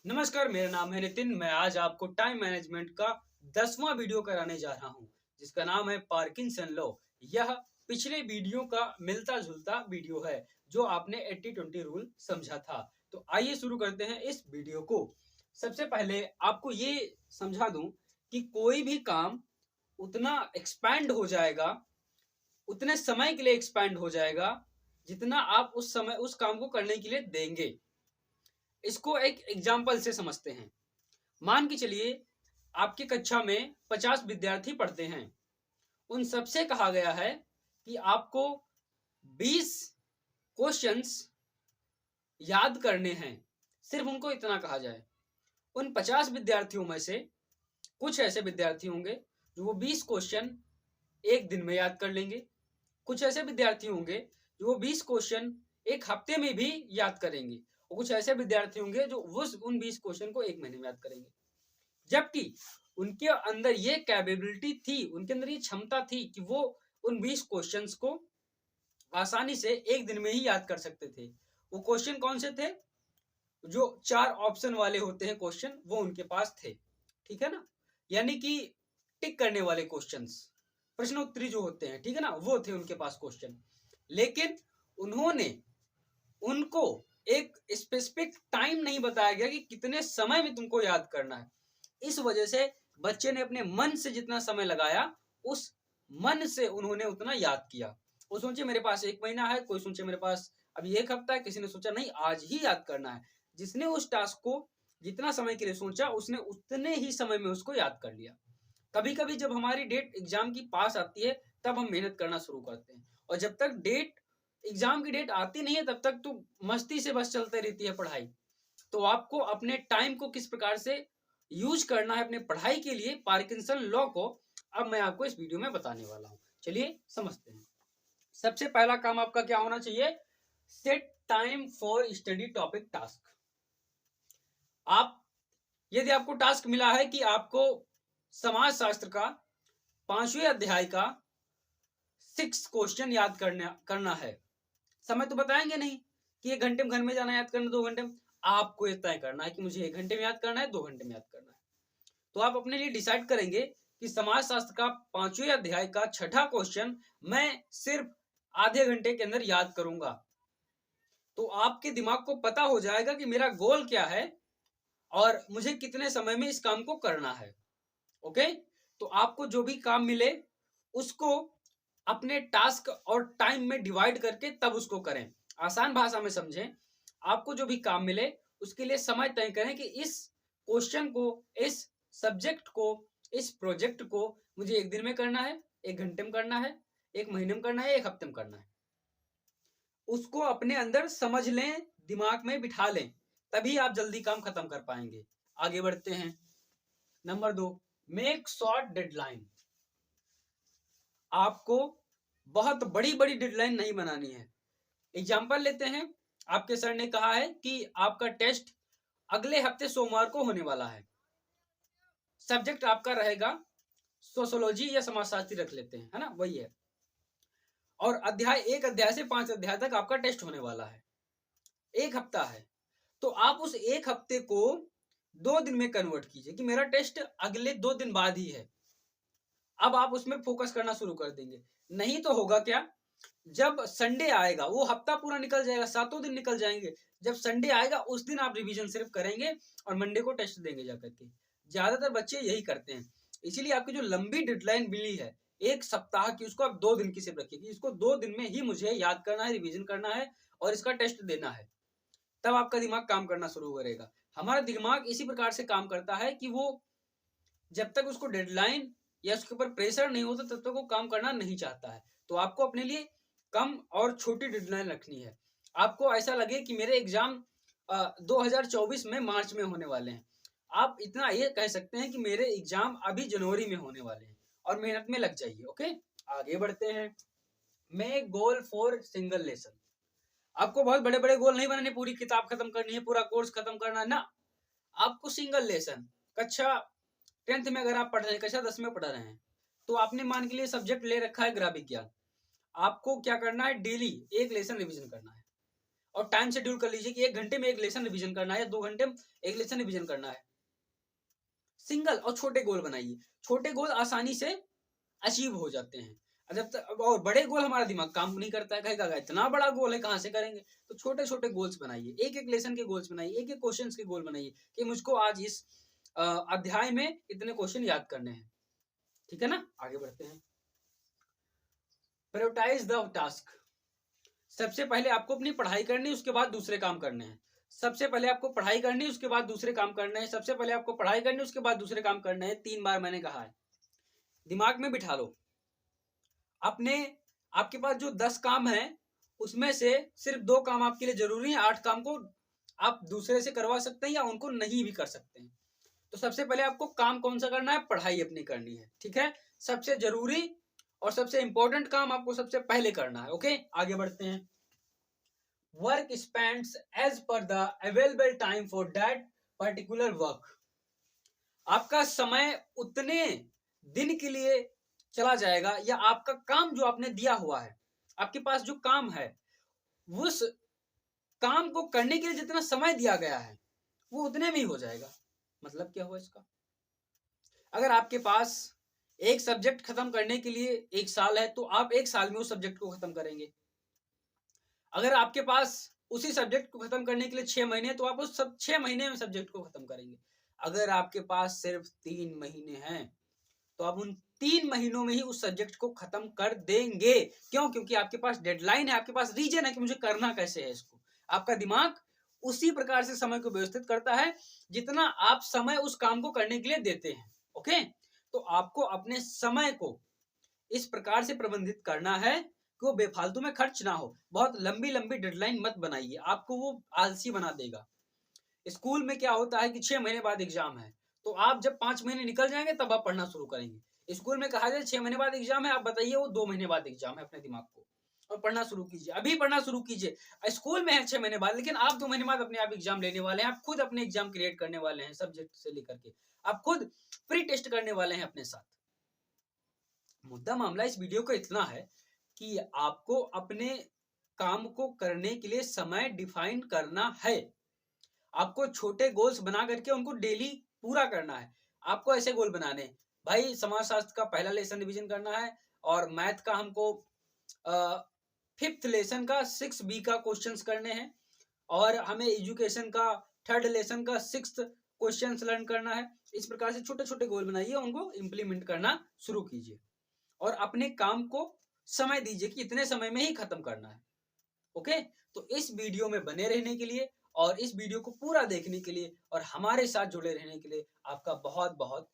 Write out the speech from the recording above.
नमस्कार, मेरा नाम है नितिन। मैं आज आपको टाइम मैनेजमेंट का 10वां वीडियो कराने जा रहा हूं, जिसका नाम है पार्किंसन लॉ। यह पिछले वीडियो का मिलता जुलता वीडियो है जो आपने 80-20 रूल समझा था। तो आइए शुरू करते हैं इस वीडियो को। सबसे पहले आपको ये समझा दूं कि कोई भी काम उतना एक्सपैंड हो जाएगा, उतने समय के लिए एक्सपैंड हो जाएगा जितना आप उस समय उस काम को करने के लिए देंगे। इसको एक एग्जाम्पल से समझते हैं। मान के चलिए आपकी कक्षा में 50 विद्यार्थी पढ़ते हैं। उन सबसे कहा गया है कि आपको 20 क्वेश्चंस याद करने हैं। सिर्फ उनको इतना कहा जाए। उन 50 विद्यार्थियों में से कुछ ऐसे विद्यार्थी होंगे जो वो 20 क्वेश्चन एक दिन में याद कर लेंगे। कुछ ऐसे विद्यार्थी होंगे जो वो 20 क्वेश्चन एक हफ्ते में भी याद करेंगे, और कुछ ऐसे विद्यार्थी होंगे जो वो उन 20 क्वेश्चन को एक महीने में याद करेंगे। जबकि उनके अंदर ये कैपेबिलिटी थी, उनके अंदर ये क्षमता थी कि वो उन 20 क्वेश्चंस को आसानी से एक दिन में ही याद कर सकते थे। वो क्वेश्चन कौन से थे? जो 4 ऑप्शन वाले होते हैं क्वेश्चन, वो उनके पास थे। ठीक है ना? यानी कि टिक करने वाले क्वेश्चंस, प्रश्नोत्तरी जो होते हैं, ठीक है ना, वो थे उनके पास क्वेश्चन। लेकिन उन्होंने उनको एक स्पेसिफिक टाइम नहीं बताया गया कि कितने समय में तुमको याद करना है। इस वजह से बच्चे ने अपने मन से जितना समय लगाया, उस मन से उन्होंने उतना याद किया। वो सोचे मेरे पास 1 महीना है, कोई सोचे मेरे पास अभी 1 हफ्ता है, किसी ने सोचा नहीं आज ही याद करना है। जिसने उस टास्क को जितना समय के लिए सोचा, उसने उतने ही समय में उसको याद कर लिया। कभी कभी जब हमारी डेट एग्जाम की पास आती है, तब हम मेहनत करना शुरू करते हैं, और जब तक एग्जाम की डेट आती नहीं है, तब तक तो मस्ती से बस चलते रहती है पढ़ाई। तो आपको अपने टाइम को किस प्रकार से यूज करना है अपने पढ़ाई के लिए, पार्किंसन लॉ को अब मैं आपको इस वीडियो में बताने वाला हूं। चलिए समझते हैं। सबसे पहला काम आपका क्या होना चाहिए? Set time for study topic task. आप यदि आपको टास्क मिला है कि आपको समाज शास्त्र का 5वें अध्याय का 6 क्वेश्चन याद करना है। समय तो बताएंगे नहीं कि 1 घंटे में घर में जाना याद करना, 2 घंटे में। आपको ये तय करना है कि मुझे 1 घंटे में याद करना है, 2 घंटे में याद करना है। तो आप अपने लिए डिसाइड करेंगे कि समाज शास्त्र का 5वें अध्याय का 6ठा क्वेश्चन मैं सिर्फ आधे घंटे के अंदर याद करूंगा। तो आपके दिमाग को पता हो जाएगा कि मेरा गोल क्या है और मुझे कितने समय में इस काम को करना है। ओके, तो आपको जो भी काम मिले उसको अपने टास्क और टाइम में डिवाइड करके तब उसको करें। आसान भाषा में समझें। आपको जो भी काम मिले उसके लिए समय तय करें कि इस क्वेश्चन को, इस सब्जेक्ट को, इस प्रोजेक्ट को मुझे 1 दिन में करना है, 1 घंटे में करना है, 1 महीने में करना है, 1 हफ्ते में करना है। उसको अपने अंदर समझ लें, दिमाग में बिठा लें, तभी आप जल्दी काम खत्म कर पाएंगे। आगे बढ़ते हैं। Number 2, make short deadline. आपको बहुत बड़ी बड़ी डेडलाइन नहीं बनानी है। एग्जाम्पल लेते हैं। आपके सर ने कहा है कि आपका टेस्ट अगले हफ्ते सोमवार को होने वाला है। सब्जेक्ट आपका रहेगा सोशोलॉजी या समाजशास्त्री, रख लेते हैं, है ना, वही है। और अध्याय 1 अध्याय से 5 अध्याय तक आपका टेस्ट होने वाला है। 1 हफ्ता है। तो आप उस 1 हफ्ते को 2 दिन में कन्वर्ट कीजिए कि मेरा टेस्ट अगले 2 दिन बाद ही है। अब आप उसमें फोकस करना शुरू कर देंगे। नहीं तो होगा क्या? जब संडे आएगा, वो हफ्ता पूरा निकल जाएगा, 7 दिन निकल जाएंगे। जब संडे आएगा उस दिन आप रिवीजन सिर्फ करेंगे और मंडे को टेस्ट देंगे जाकर के। ज्यादातर बच्चे यही करते हैं। इसीलिए आपकी जो लंबी डेडलाइन मिली है 1 सप्ताह की, उसको आप 2 दिन की सिर्फ रखिए कि इसको 2 दिन में ही मुझे याद करना है, रिवीजन करना है और इसका टेस्ट देना है। तब आपका दिमाग काम करना शुरू करेगा। हमारा दिमाग इसी प्रकार से काम करता है कि वो जब तक उसको डेडलाइन या उसके ऊपर प्रेशर नहीं होता तब तक वो काम करना नहीं चाहता है। तो आपको अपने लिए कम और छोटी डेडलाइन रखनी है। आपको ऐसा लगे कि मेरे एग्जाम 2024 में मार्च में होने वाले हैं। आप इतना ये कह सकते हैं कि मेरे एग्जाम अभी जनवरी में होने वाले हैं, और मेहनत में लग जाइए। ओके, आगे बढ़ते हैं। Make goal for single lesson. आपको बहुत बड़े बड़े गोल नहीं बनाने, पूरी किताब खत्म करनी है, पूरा कोर्स खत्म करना है ना। आपको सिंगल लेसन, कक्षा 10th में अगर आप पढ़ रहे हैं, कक्षा 10 में पढ़ रहे हैं, तो आपने मान के लिए सब्जेक्ट ले रखा है ग्राम विज्ञान। आपको क्या करना है? डेली 1 लेसन रिवीजन करना है। और टाइम शेड्यूल कर लीजिए कि 1 घंटे में एक लेसन रिवीजन करना है या 2 घंटे में एक लेसन रिवीजन करना है। सिंगल और छोटे गोल बनाइए। छोटे गोल आसानी से अचीव हो जाते हैं। जब तक और बड़े गोल हमारा दिमाग काम नहीं करता है, कहेगा इतना बड़ा गोल है कहाँ से करेंगे। तो छोटे छोटे गोल्स बनाइए, एक एक लेसन के गोल्स बनाइए, एक एक क्वेश्चन के गोल बनाइए कि मुझको आज इस अध्याय में इतने क्वेश्चन याद करने हैं। ठीक है ना, आगे बढ़ते हैं। Prioritize the task. सबसे पहले आपको अपनी पढ़ाई करनी है, उसके बाद दूसरे काम करने हैं। सबसे पहले आपको पढ़ाई करनी है, उसके बाद दूसरे काम करने हैं। सबसे पहले आपको पढ़ाई करनी है, उसके बाद दूसरे काम करने हैं। 3 बार मैंने कहा है, दिमाग में बिठा लो। अपने आपके पास जो 10 काम है उसमें से सिर्फ 2 काम आपके लिए जरूरी है, 8 काम को आप दूसरे से करवा सकते हैं या उनको नहीं भी कर सकते हैं। तो सबसे पहले आपको काम कौन सा करना है, पढ़ाई अपनी करनी है। ठीक है, सबसे जरूरी और सबसे इंपॉर्टेंट काम आपको सबसे पहले करना है। ओके, आगे बढ़ते हैं। Work spends as per the available time for that particular work. आपका समय उतने दिन के लिए चला जाएगा या आपका काम जो आपने दिया हुआ है, आपके पास जो काम है, उस काम को करने के लिए जितना समय दिया गया है वो उतने में ही हो जाएगा। मतलब क्या हुआ इसका? अगर आपके पास एक सब्जेक्ट खत्म करने के लिए 1 साल है तो आप 1 साल में उस सब्जेक्ट को खत्म करेंगे। अगर आपके पास उसी सब्जेक्ट को खत्म करने के लिए 6 महीने तो आप उस सब 6 महीने में सब्जेक्ट को खत्म करेंगे। अगर आपके पास सिर्फ 3 महीने हैं तो आप उन 3 महीनों में ही उस सब्जेक्ट को खत्म कर देंगे। क्यों? क्योंकि आपके पास डेडलाइन है, आपके पास रीजन है कि मुझे करना कैसे है इसको। आपका दिमाग उसी प्रकार से समय को व्यवस्थित करता है जितना आप समय उस काम को करने के लिए देते हैं। ओके, तो आपको अपने समय को इस प्रकार से प्रबंधित करना है कि वो बेफालतू में खर्च ना हो। बहुत लंबी लंबी डेडलाइन मत बनाइए, आपको वो आलसी बना देगा। स्कूल में क्या होता है कि 6 महीने बाद एग्जाम है, तो आप जब 5 महीने निकल जाएंगे तब आप पढ़ना शुरू करेंगे। स्कूल में कहा जाए 6 महीने बाद एग्जाम है, आप बताइए वो 2 महीने बाद एग्जाम है। अपने दिमाग को और पढ़ना शुरू कीजिए, अभी पढ़ना शुरू कीजिए। स्कूल में है 6 महीने बाद, लेकिन आप 2 महीने बाद अपने आप एग्जाम लेने वाले हैं। आप खुद अपने एग्जाम क्रिएट करने वाले हैं, सब्जेक्ट से लेकर के आप खुद प्री टेस्ट करने वाले हैं अपने साथ। मुद्दा मामला इस वीडियो का इतना है कि आपको अपने काम को करने के लिए समय डिफाइन करना है। आपको छोटे गोल्स बना करके उनको डेली पूरा करना है। आपको ऐसे गोल बनाने, भाई समाजशास्त्र का पहला लेसन रिवीजन करना है और मैथ का हमको 5th लेसन का 6B का क्वेश्चंस करने हैं और हमें एजुकेशन का 3rd लेसन का 6th क्वेश्चंस लर्न करना है। इस प्रकार से छोटे छोटे गोल बनाइए, उनको इंप्लीमेंट करना शुरू कीजिए और अपने काम को समय दीजिए कि इतने समय में ही खत्म करना है। ओके, तो इस वीडियो में बने रहने के लिए और इस वीडियो को पूरा देखने के लिए और हमारे साथ जुड़े रहने के लिए आपका बहुत बहुत